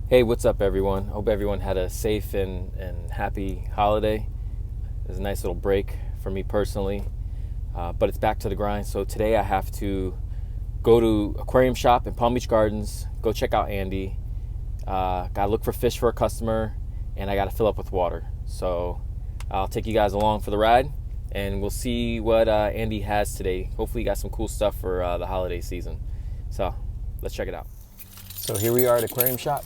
Hey, what's up, everyone? Hope everyone had a safe and happy holiday. It was a nice little break for me personally, but it's back to the grind. So today I have to go to Aquarium shop in Palm Beach Gardens, go check out Andy. Gotta look for fish for a customer, and I gotta fill up with water. So I'll take you guys along for the ride, and we'll see what Andy has today. Hopefully, he got some cool stuff for the holiday season. So let's check it out. So here we are at Aquarium shop.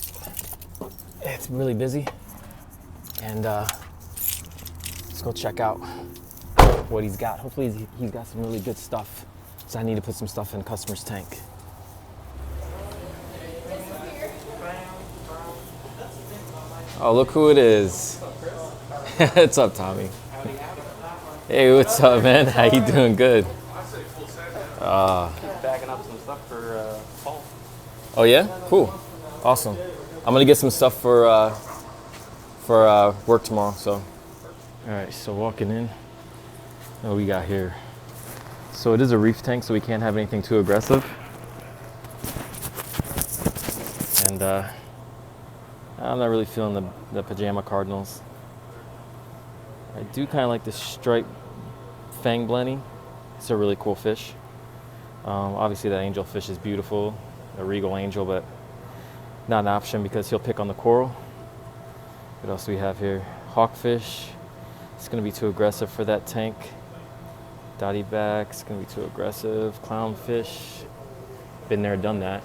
It's really busy, and let's go check out what he's got. Hopefully he's got some really good stuff, so I need to put some stuff in the customer's tank. Oh, look who it is. What's up, Tommy? Hey, what's up, man? How you doing? Good. Bagging up some stuff for fall. Oh yeah? Cool. Awesome. I'm gonna get some stuff for work tomorrow. So, all right. So walking in, what we got here? So it is a reef tank, so we can't have anything too aggressive. And I'm not really feeling the pajama cardinals. I do kind of like this striped fang blenny. It's a really cool fish. Obviously that angel fish is beautiful, a regal angel, but not an option because he'll pick on the coral. What else do we have here? Hawkfish. It's going to be too aggressive for that tank. Dotty back. It's going to be too aggressive. Clownfish. Been there, done that.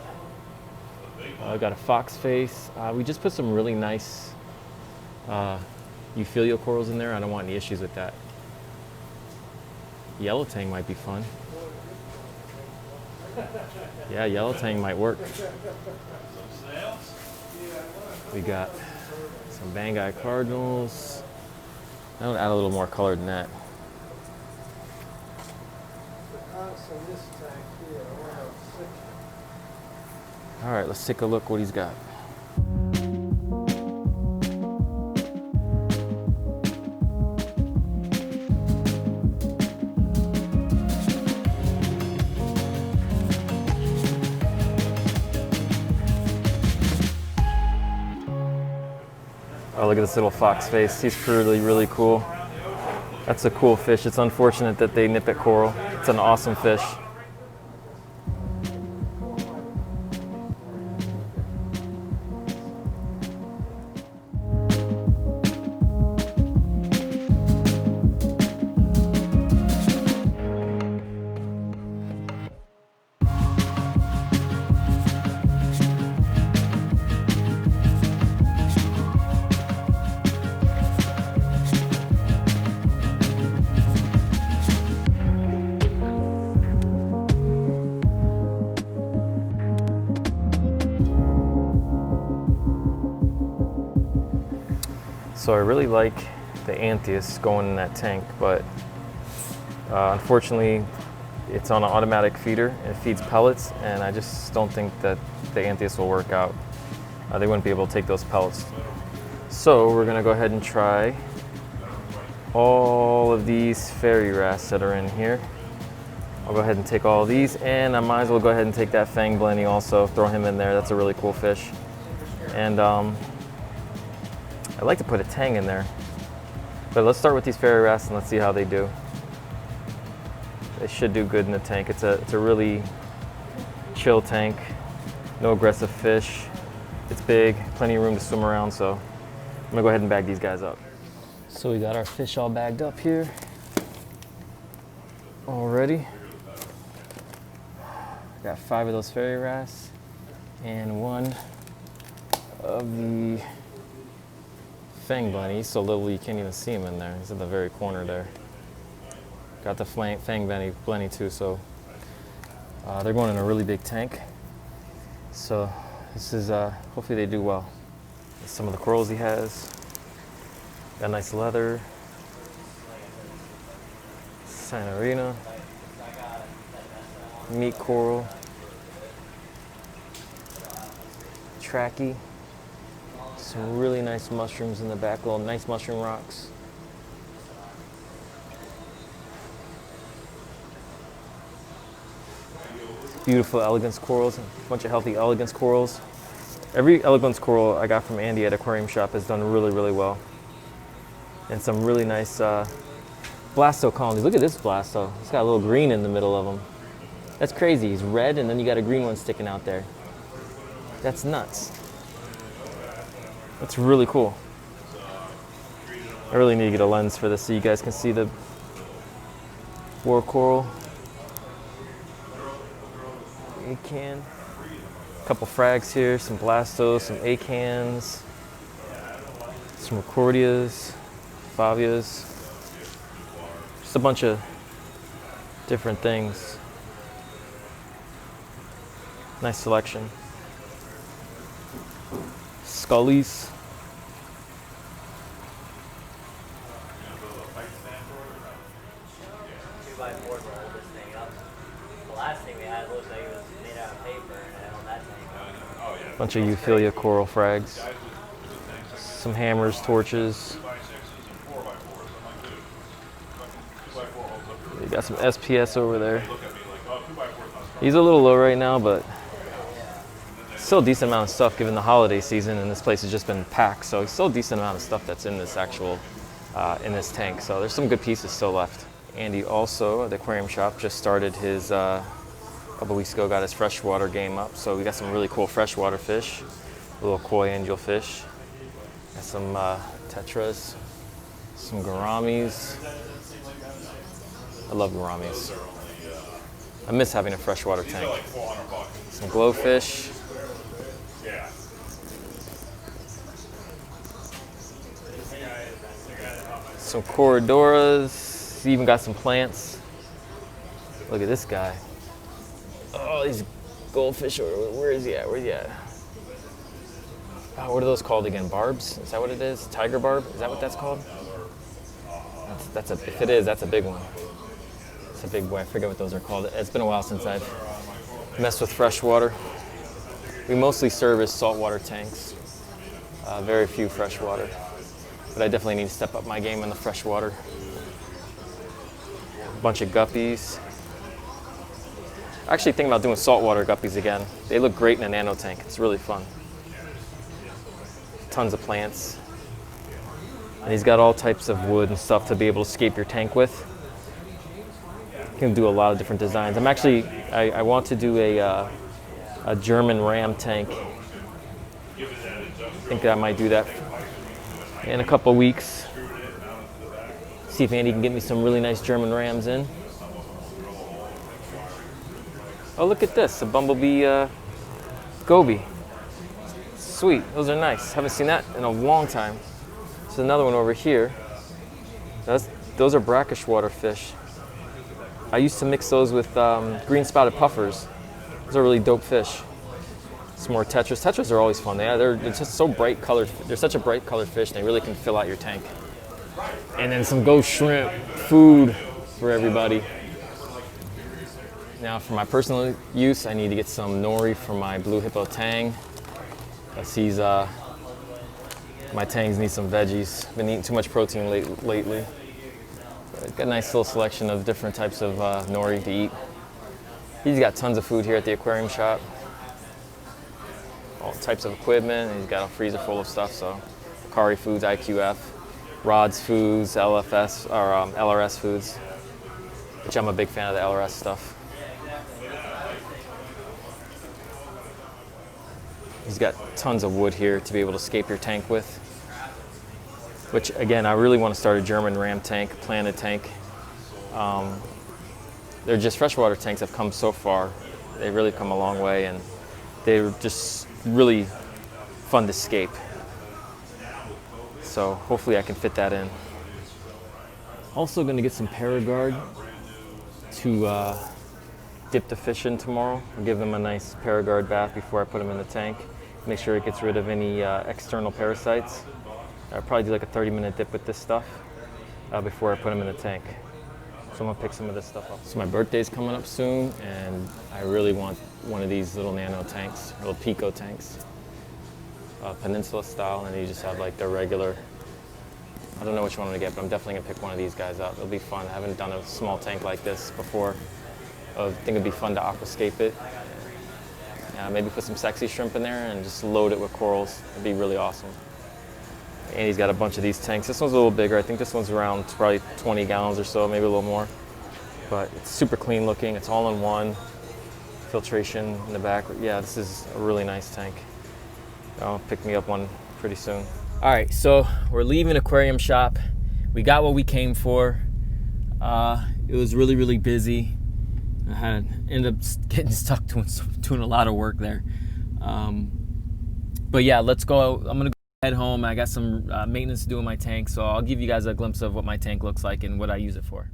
I got a fox face. We just put some really nice euphyllia corals in there. I don't want any issues with that. Yellow tang might be fun. Yeah, yellow tang might work. We got some Banggai cardinals. I'll add a little more color than that. All right, let's take a look what he's got. Oh, look at this little fox face. He's really, really cool. That's a cool fish. It's unfortunate that they nip at coral. It's an awesome fish. So I really like the Anthias going in that tank, but unfortunately it's on an automatic feeder and it feeds pellets, and I just don't think that the Anthias will work out. They wouldn't be able to take those pellets. So we're gonna go ahead and try all of these fairy wrasse that are in here. I'll go ahead and take all of these, and I might as well go ahead and take that fang blenny also, throw him in there. That's a really cool fish. And I'd like to put a tang in there, but let's start with these fairy wrasse and let's see how they do. They should do good in the tank. It's a really chill tank, no aggressive fish. It's big, plenty of room to swim around, so I'm gonna go ahead and bag these guys up. So we got our fish all bagged up here already. Got 5 of those fairy wrasse and 1 of the fang blenny. He's so little you can't even see him in there. He's in the very corner there. Got the fang blenny too, so they're going in a really big tank. So this is, hopefully they do well. Some of the corals he has. Got nice leather. Sinarina. Meat coral. Tracky. Some really nice mushrooms in the back, little nice mushroom rocks. Beautiful elegance corals, a bunch of healthy elegance corals. Every elegance coral I got from Andy at Aquarium Shop has done really, really well. And some really nice blasto colonies. Look at this blasto. It's got a little green in the middle of him. That's crazy. He's red and then you got a green one sticking out there. That's nuts. That's really cool. I really need to get a lens for this so you guys can see the war coral. Acan. A couple frags here, some blastos, some acans, some recordias, favias. Just a bunch of different things. Nice selection. Scullies. Bunch of Euphilia coral frags. Some hammers, torches. You got some SPS over there. He's a little low right now, but still a decent amount of stuff given the holiday season, and this place has just been packed. So it's still a decent amount of stuff that's in this actual, in this tank. So there's some good pieces still left. Andy also at the aquarium shop just started his, a couple weeks ago, got his freshwater game up. So we got some really cool freshwater fish, little koi angelfish, got some tetras, some gouramis. I love gouramis. I miss having a freshwater tank. Some glowfish. Some corridoras. Even got some plants. Look at this guy. Oh, these goldfish. Where is he at? Where's he at? Oh, what are those called again? Barbs? Is that what it is? Tiger barb? Is that what that's called? If it is, that's a big one. It's a big boy. I forget what those are called. It's been a while since I've messed with freshwater. We mostly service saltwater tanks. Very few freshwater. But I definitely need to step up my game in the freshwater. A bunch of guppies. I actually think about doing saltwater guppies again. They look great in a nano tank. It's really fun. Tons of plants. And he's got all types of wood and stuff to be able to scape your tank with. You can do a lot of different designs. I want to do a German ram tank. I think that I might do that in a couple weeks. See if Andy can get me some really nice German rams in. Oh, look at this, a bumblebee goby. Sweet, those are nice. Haven't seen that in a long time. There's another one over here. Those are brackish water fish. I used to mix those with green spotted puffers. Those are really dope fish. Some more tetras. Tetras are always fun. They're just so bright colored. They're such a bright colored fish. They really can fill out your tank. And then some ghost shrimp, food for everybody. Now for my personal use, I need to get some nori for my blue hippo tang. Because my tangs need some veggies. Been eating too much protein lately. Got a nice little selection of different types of nori to eat. He's got tons of food here at the aquarium shop. All types of equipment. He's got a freezer full of stuff. So, Kari Foods, IQF, Rods Foods, LFS or LRS Foods, which I'm a big fan of the LRS stuff. He's got tons of wood here to be able to scape your tank with. Which again, I really want to start a German ram tank, planted tank. They're just freshwater tanks have come so far. They've really come a long way, and they're just really fun to scape. So hopefully I can fit that in. Also going to get some Paragard to dip the fish in tomorrow. I'll give them a nice Paragard bath before I put them in the tank. Make sure it gets rid of any external parasites. I'll probably do like a 30-minute dip with this stuff before I put them in the tank. So I'm gonna pick some of this stuff up. So my birthday's coming up soon, and I really want one of these little nano tanks, little Pico tanks, Peninsula style, and you just have like the regular. I don't know which one to get, but I'm definitely gonna pick one of these guys up. It'll be fun. I haven't done a small tank like this before. I think it'd be fun to aquascape it. Maybe put some sexy shrimp in there and just load it with corals. It'd be really awesome. Andy's got a bunch of these tanks. This one's a little bigger. I think this one's around probably 20 gallons or so, maybe a little more. But it's super clean looking. It's all in one. Filtration in the back. Yeah, this is a really nice tank. I'll pick me up one pretty soon. All right, so we're leaving Aquarium Shop. We got what we came for. It was really, really busy. I ended up getting stuck doing a lot of work there. But yeah, let's go. I'm gonna go head home. I got some maintenance to do in my tank, so I'll give you guys a glimpse of what my tank looks like and what I use it for.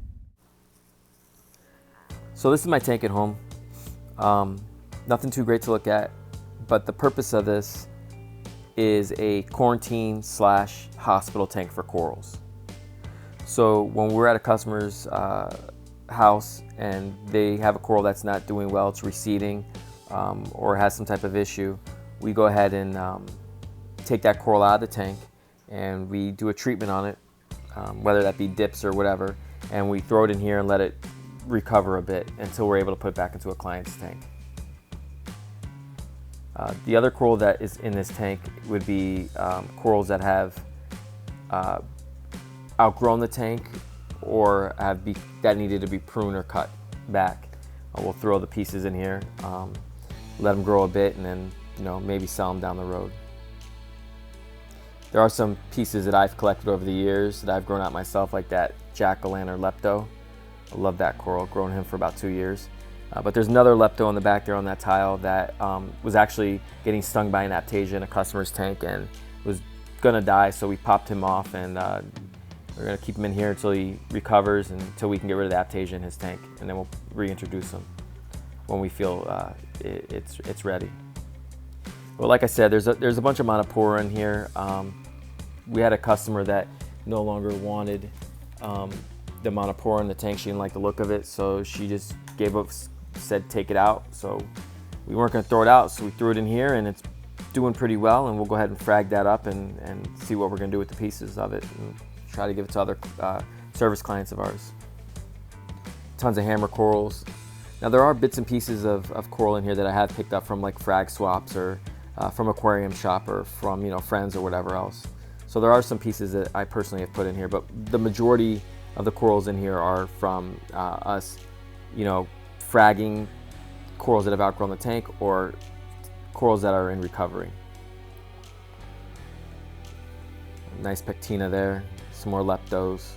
So this is my tank at home. Nothing too great to look at, but the purpose of this is a quarantine / hospital tank for corals. So when we're at a customer's house and they have a coral that's not doing well, it's receding or has some type of issue, we go ahead and take that coral out of the tank and we do a treatment on it, whether that be dips or whatever, and we throw it in here and let it recover a bit until we're able to put it back into a client's tank. The other coral that is in this tank would be corals that have outgrown the tank or that needed to be pruned or cut back. We'll throw the pieces in here, let them grow a bit, and then maybe sell them down the road. There are some pieces that I've collected over the years that I've grown out myself, like that jack-o'-lantern lepto. I love that coral, grown him for about 2 years. But there's another lepto in the back there on that tile that was actually getting stung by an aptasia in a customer's tank and was gonna die, so we popped him off, and we're gonna keep him in here until he recovers and until we can get rid of the aptasia in his tank, and then we'll reintroduce him when we feel it's ready. Well, like I said, there's a bunch of monopora in here. We had a customer that no longer wanted the monopora in the tank. She didn't like the look of it, so she just gave up, said take it out. So we weren't going to throw it out, so we threw it in here, and it's doing pretty well, and we'll go ahead and frag that up and see what we're going to do with the pieces of it and try to give it to other service clients of ours. Tons of hammer corals. Now there are bits and pieces of coral in here that I have picked up from like frag swaps or from Aquarium Shop or from friends or whatever else. So there are some pieces that I personally have put in here, but the majority of the corals in here are from us, fragging corals that have outgrown the tank or corals that are in recovery. Nice pectina there, some more leptos.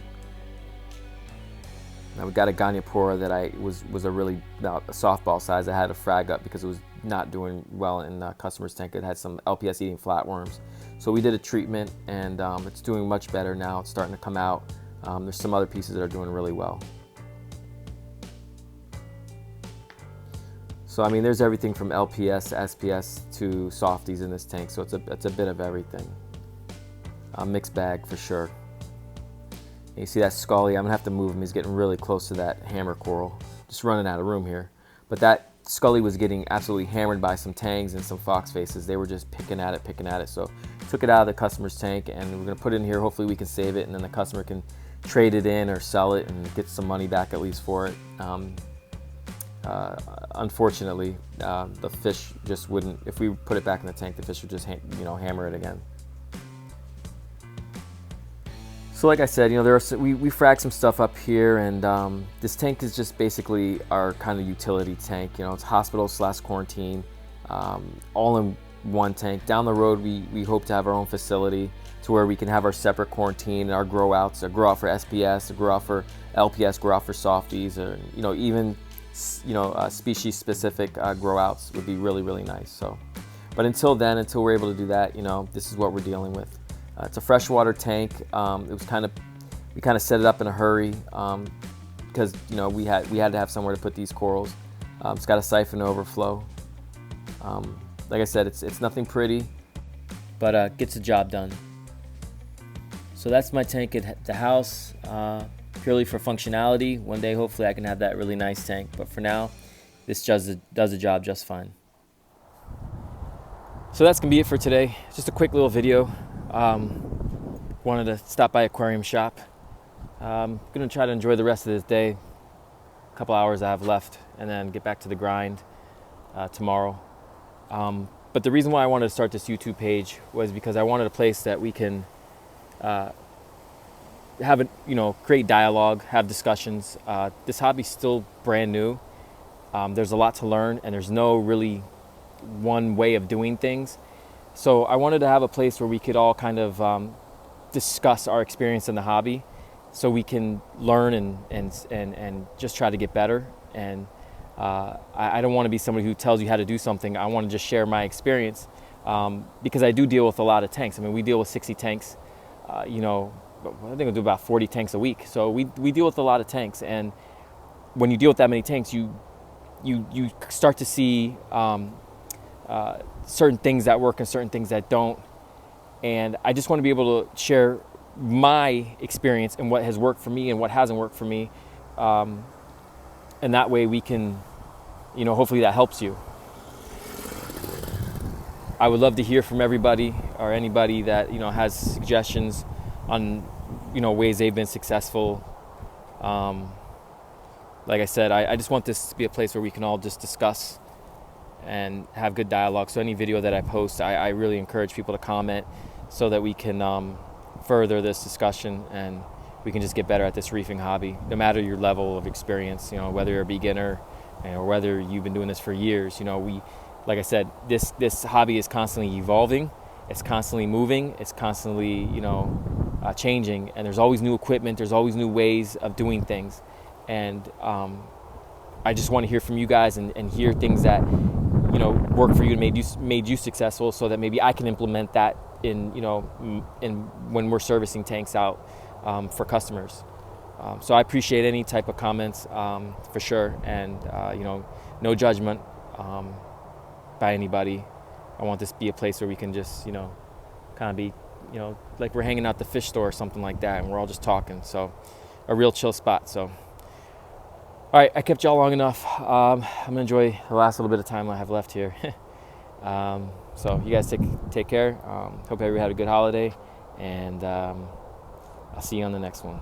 Now we got a goniopora that was a really about a softball size. I had to frag up because it was not doing well in the customer's tank. It had some LPS eating flatworms. So we did a treatment, and it's doing much better now. It's starting to come out. There's some other pieces that are doing really well. So I mean, there's everything from LPS to SPS to softies in this tank. So it's a bit of everything. A mixed bag for sure. And you see that Scully, I'm gonna have to move him. He's getting really close to that hammer coral. Just running out of room here. But that Scully was getting absolutely hammered by some tangs and some fox faces. They were just picking at it. So took it out of the customer's tank, and we're gonna put it in here. Hopefully we can save it, and then the customer can trade it in or sell it and get some money back at least for it. Unfortunately, the fish just wouldn't, if we put it back in the tank, the fish would just hammer it again. So like I said, we frag some stuff up here, and this tank is just basically our kind of utility tank. It's hospital / quarantine, all in one tank. Down the road, we hope to have our own facility to where we can have our separate quarantine and our grow outs, a grow out for SPS, a grow out for LPS, grow out for softies, or even species specific grow outs would be really, really nice. So, but until then, until we're able to do that, this is what we're dealing with. It's a freshwater tank. We kind of set it up in a hurry because we had to have somewhere to put these corals. It's got a siphon overflow. Like I said, it's nothing pretty, but gets the job done. So that's my tank at the house, purely for functionality. One day, hopefully, I can have that really nice tank. But for now, this does the job just fine. So that's gonna be it for today. Just a quick little video. Wanted to stop by Aquarium Shop. Gonna try to enjoy the rest of this day. A couple hours I have left, and then get back to the grind tomorrow. But the reason why I wanted to start this YouTube page was because I wanted a place that we can have a, create dialogue, have discussions. This hobby's still brand new. There's a lot to learn, and there's no really one way of doing things. So I wanted to have a place where we could all kind of discuss our experience in the hobby, so we can learn and just try to get better. And I don't want to be somebody who tells you how to do something. I want to just share my experience, because I do deal with a lot of tanks. I mean, we deal with 60 tanks. I think we do about 40 tanks a week. So we deal with a lot of tanks, and when you deal with that many tanks, you start to see certain things that work and certain things that don't. And I just want to be able to share my experience and what has worked for me and what hasn't worked for me. And that way we can, hopefully that helps you. I would love to hear from everybody or anybody that, has suggestions on, ways they've been successful. Like I said, I just want this to be a place where we can all just discuss and have good dialogue. So any video that I post, I really encourage people to comment so that we can further this discussion and we can just get better at this reefing hobby, no matter your level of experience, whether you're a beginner or whether you've been doing this for years. Like I said, this hobby is constantly evolving, it's constantly moving, it's constantly, changing, and there's always new equipment, there's always new ways of doing things. And I just want to hear from you guys and hear things that, work for you and made you successful, so that maybe I can implement that in when we're servicing tanks out for customers. So I appreciate any type of comments, for sure, and no judgment by anybody. I want this to be a place where we can just kind of be like we're hanging out at the fish store or something like that, and we're all just talking. So a real chill spot. So all right, I kept y'all long enough. I'm gonna enjoy the last little bit of time I have left here. So you guys take care. Hope everybody had a good holiday, and I'll see you on the next one.